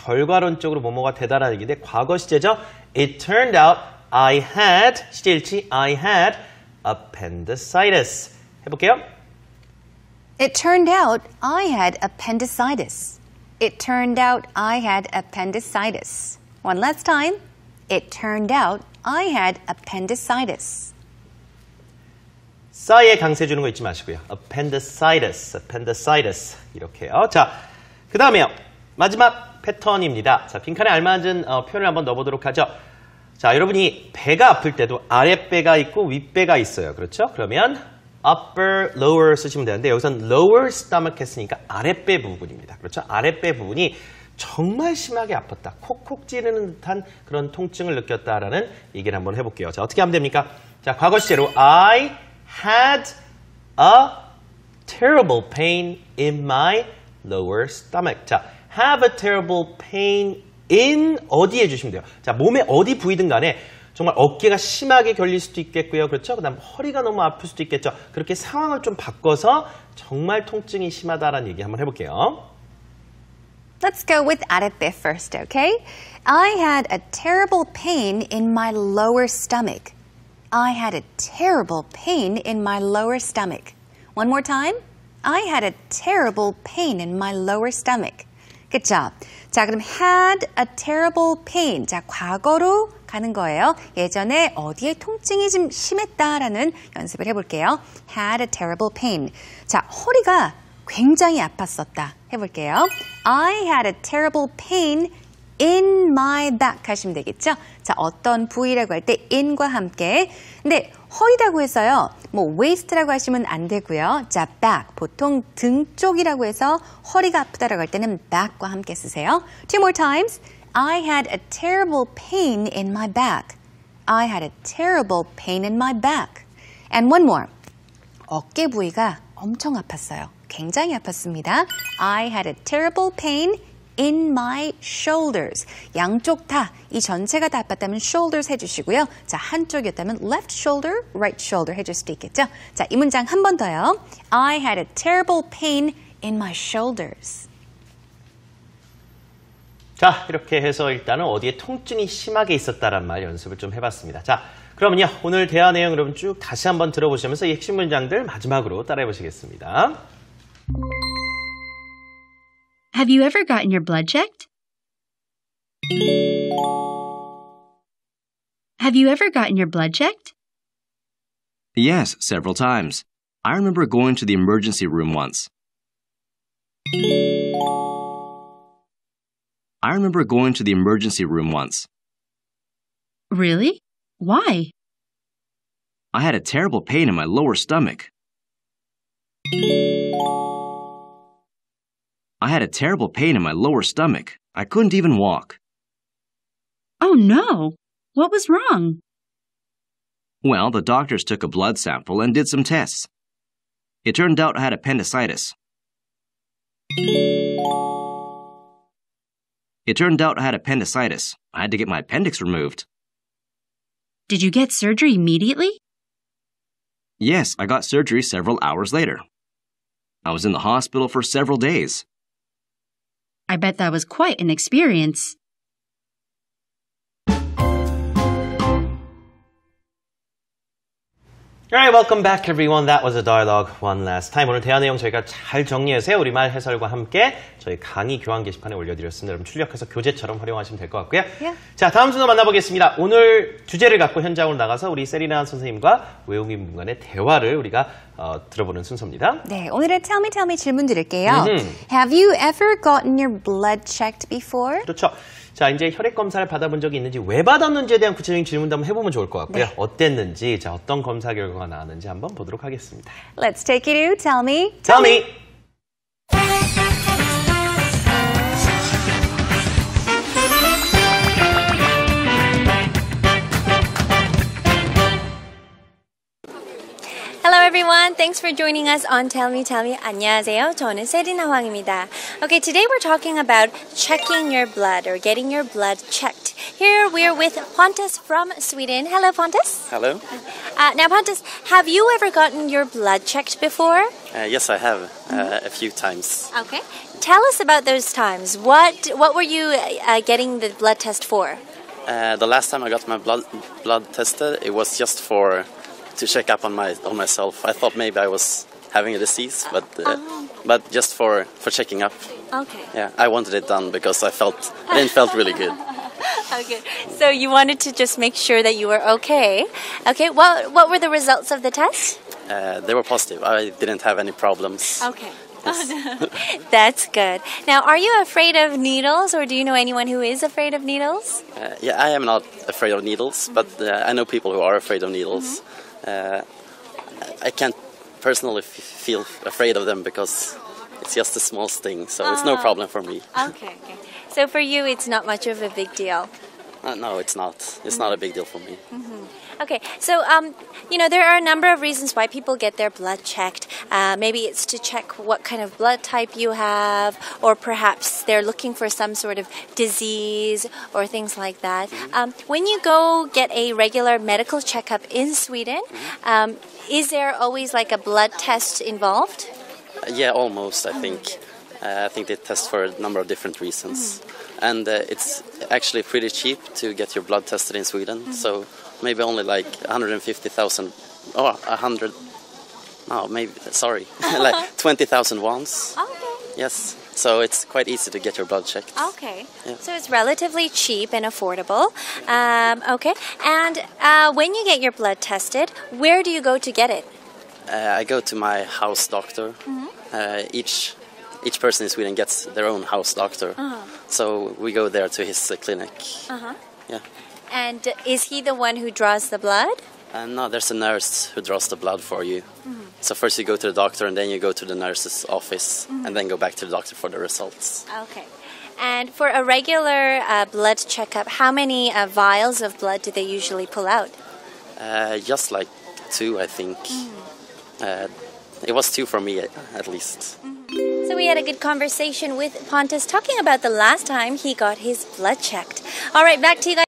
결과론적으로 뭐뭐가 되다라는 얘기인데 과거 시제죠. It turned out I had, 시제 일치, I had appendicitis. 해볼게요. It turned out I had appendicitis. It turned out I had appendicitis. One last time. It turned out I had appendicitis. 싸이에 강세 주는 거 잊지 마시고요. appendicitis, appendicitis 이렇게요. 자, 그 다음에요. 마지막 패턴입니다. 자, 빈칸에 알맞은 표현을 한번 넣어보도록 하죠. 자, 여러분이 배가 아플 때도 아랫배가 있고 윗배가 있어요. 그렇죠? 그러면 upper, lower 쓰시면 되는데 여기선 lower stomach 했으니까 아랫배 부분입니다. 그렇죠? 아랫배 부분이 정말 심하게 아팠다. 콕콕 찌르는 듯한 그런 통증을 느꼈다라는 얘기를 한번 해볼게요. 자, 어떻게 하면 됩니까? 자, 과거 시제로 I had a terrible pain in my lower stomach. 자, have a terrible pain in 어디 해주시면 돼요. 자, 몸의 어디 부위든 간에 정말 어깨가 심하게 결릴 수도 있겠고요. 그렇죠? 그 다음 허리가 너무 아플 수도 있겠죠. 그렇게 상황을 좀 바꿔서 정말 통증이 심하다라는 얘기 한번 해볼게요. Let's go with 아랫배 first, okay? I had a terrible pain in my lower stomach. I had a terrible pain in my lower stomach. One more time. I had a terrible pain in my lower stomach. Good job. 자, 그럼 had a terrible pain. 자, 과거로 가는 거예요. 예전에 어디에 통증이 좀 심했다라는 연습을 해볼게요. Had a terrible pain. 자, 허리가 굉장히 아팠었다. 해볼게요. I had a terrible pain in my back 하시면 되겠죠? 자, 어떤 부위라고 할 때 in과 함께. 근데 허리라고 해서요. 뭐 waist라고 하시면 안 되고요. 자, back. 보통 등 쪽이라고 해서 허리가 아프다라고 할 때는 back과 함께 쓰세요. Two more times. I had a terrible pain in my back. I had a terrible pain in my back. And one more. 어깨 부위가 엄청 아팠어요. 굉장히 아팠습니다. I had a terrible pain in my shoulders. 양쪽 다, 이 전체가 다 아팠다면 shoulders 해주시고요. 자, 한쪽이었다면 left shoulder, right shoulder 해줄 수도 있겠죠. 자, 이 문장 한 번 더요. I had a terrible pain in my shoulders. 자, 이렇게 해서 일단은 어디에 통증이 심하게 있었다란 말 연습을 좀 해봤습니다. 자, 그러면요. 오늘 대화 내용 여러분 쭉 다시 한번 들어보시면서 이 핵심 문장들 마지막으로 따라해 보시겠습니다. Have you ever gotten your blood checked? Have you ever gotten your blood checked? Yes, several times. I remember going to the emergency room once. I remember going to the emergency room once. Really? Why? I had a terrible pain in my lower stomach. I had a terrible pain in my lower stomach. I couldn't even walk. Oh no! What was wrong? Well, the doctors took a blood sample and did some tests. It turned out I had appendicitis. It turned out I had appendicitis. I had to get my appendix removed. Did you get surgery immediately? Yes, I got surgery several hours later. I was in the hospital for several days. I bet that was quite an experience. Alright, welcome back everyone. That was a dialogue one last time. 오늘 대화 내용 저희가 잘 정리해서 우리말 해설과 함께 저희 강의 교환 게시판에 올려드렸습니다. 여러분 출력해서 교재처럼 활용하시면 될 것 같고요. Yeah. 자, 다음 순서 만나보겠습니다. 오늘 주제를 갖고 현장으로 나가서 우리 세리나 선생님과 외국인 분 간의 대화를 우리가 들어보는 순서입니다. 네, 오늘은 Tell me 질문 드릴게요. Have you ever gotten your blood checked before? 그렇죠. 자, 이제 혈액 검사를 받아본 적이 있는지, 왜 받았는지에 대한 구체적인 질문도 한번 해보면 좋을 것 같고요. 네. 어땠는지, 자, 어떤 검사 결과가 나왔는지 한번 보도록 하겠습니다. Let's take it to Tell me. Tell me. Hello everyone, thanks for joining us on Tell Me. 안녕하세요, 저는 세리나 황입니다. Okay, today we're talking about checking your blood or getting your blood checked. Here we're with Pontus from Sweden. Hello Pontus. Hello. Now Pontus, have you ever gotten your blood checked before? Yes, I have a few times. Okay. tell us about those times. What were you getting the blood test for? The last time I got my blood tested, it was just to check up on myself. I thought maybe I was having a disease, but just for checking up. Okay. Yeah, I wanted it done because I didn't felt really good. Okay. So you wanted to just make sure that you were okay. Okay. What were the results of the test? They were positive. I didn't have any problems. Okay. That's good. Now, are you afraid of needles, or do you know anyone who is afraid of needles? Yeah, I am not afraid of needles, but I know people who are afraid of needles. I can't personally feel afraid of them because it's just a small sting, so it's no problem for me. Okay. So for you, it's not much of a big deal. No, it's not. It's not a big deal for me. Okay, so, there are a number of reasons why people get their blood checked. Maybe it's to check what kind of blood type you have, or perhaps they're looking for some sort of disease or things like that. When you go get a regular medical checkup in Sweden, is there always like a blood test involved? Yeah, almost, I think. I think they test for a number of different reasons. And it's actually pretty cheap to get your blood tested in Sweden. So maybe only like 150,000, like 20,000 wons. Okay. Yes, so it's quite easy to get your blood checked. Okay. Yeah. So it's relatively cheap and affordable. Okay. And when you get your blood tested, where do you go to get it? I go to my house doctor. Each person in Sweden gets their own house doctor. So we go there to his clinic. Yeah. And is he the one who draws the blood? No, there's a nurse who draws the blood for you. So first you go to the doctor, and then you go to the nurse's office, and then go back to the doctor for the results. Okay. And for a regular blood checkup, how many vials of blood do they usually pull out? Just like 2, I think. It was 2 for me, at least. So we had a good conversation with Pontus talking about the last time he got his blood checked. All right, back to you guys.